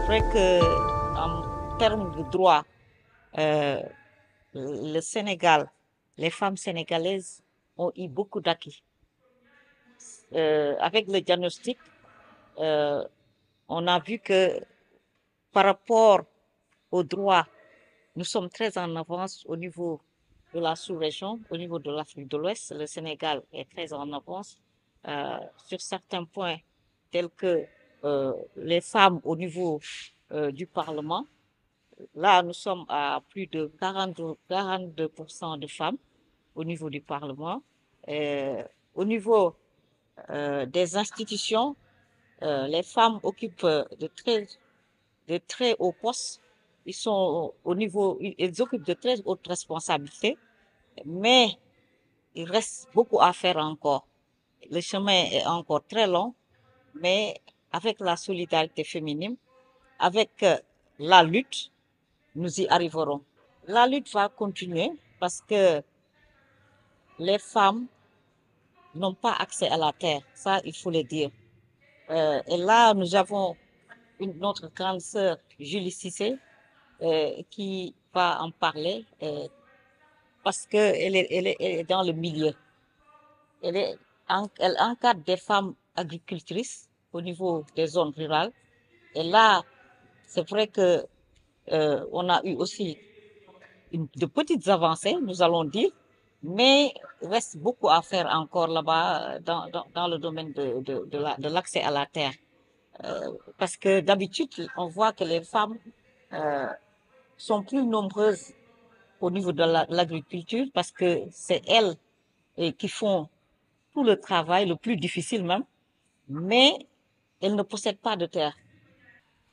vrai que en termes de droit, euh, le Sénégal, les femmes sénégalaises ont eu beaucoup d'acquis. Avec le diagnostic, euh, on a vu que par rapport aux droits, nous sommes très en avance au niveau de la sous-région, au niveau de l'Afrique de l'Ouest. Le Sénégal est très en avance sur certains points tels que les femmes au niveau du Parlement. Là, nous sommes à plus de 42% de femmes au niveau du Parlement. Au niveau des institutions, les femmes occupent de très hauts postes. Ils sont au niveau, ils occupent de très hautes responsabilités, mais il reste beaucoup à faire encore. Le chemin est encore très long, mais avec la solidarité féminine, avec la lutte, nous y arriverons. La lutte va continuer parce que les femmes n'ont pas accès à la terre, ça il faut le dire. Et là, nous avons notre grande sœur Julie Cissé qui va en parler parce elle est dans le milieu. Elle encadre des femmes agricultrices au niveau des zones rurales. Et là, c'est vrai que on a eu aussi de petites avancées, nous allons dire, mais il reste beaucoup à faire encore là-bas dans le domaine de l'accès à la terre. Parce que d'habitude, on voit que les femmes euh, sont plus nombreuses au niveau de l'agriculture parce que c'est elles qui font tout le travail, le plus difficile même, mais elles ne possèdent pas de terre.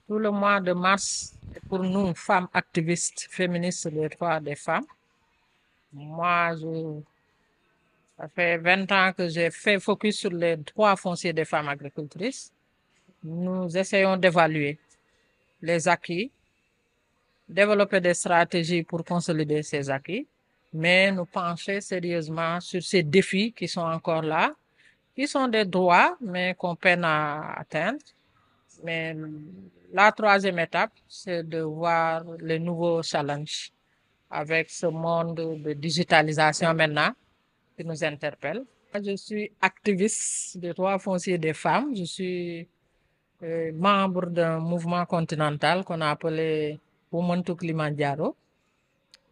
Tout le mois de mars, pour nous, femmes activistes féministes des droits des femmes, moi, ça fait 20 ans que j'ai fait focus sur les droits fonciers des femmes agricultrices. Nous essayons d'évaluer les acquis, développer des stratégies pour consolider ces acquis, mais nous pencher sérieusement sur ces défis qui sont encore là, qui sont des droits, mais qu'on peine à atteindre. Mais la troisième étape, c'est de voir les nouveaux challenges avec ce monde de digitalisation maintenant qui nous interpelle. Je suis activiste des droits fonciers des femmes. Je suis membre d'un mouvement continental qu'on a appelé Women to Kilimanjaro.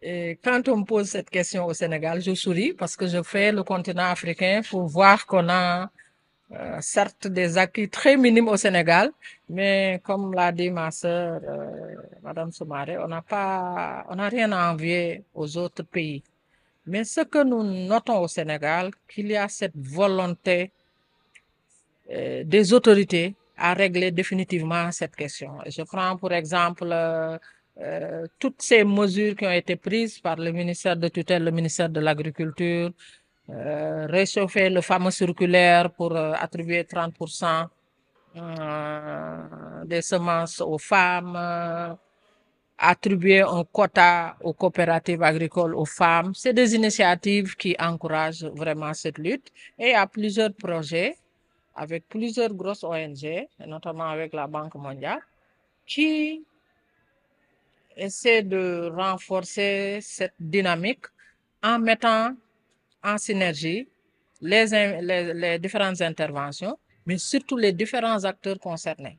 Et quand on me pose cette question au Sénégal, je souris parce que je fais le continent africain pour voir qu'on a certes des acquis très minimes au Sénégal, mais comme l'a dit ma sœur, Madame Soumaré, on n'a rien à envier aux autres pays. Mais ce que nous notons au Sénégal, qu'il y a cette volonté des autorités à régler définitivement cette question. Et je prends pour exemple toutes ces mesures qui ont été prises par le ministère de tutelle, le ministère de l'Agriculture, réchauffer le fameux circulaire pour attribuer 30% des semences aux femmes, attribuer un quota aux coopératives agricoles aux femmes. C'est des initiatives qui encouragent vraiment cette lutte. Et il y a plusieurs projets avec plusieurs grosses ONG, notamment avec la Banque mondiale, qui essaient de renforcer cette dynamique en mettant en synergie les différentes interventions, mais surtout les différents acteurs concernés.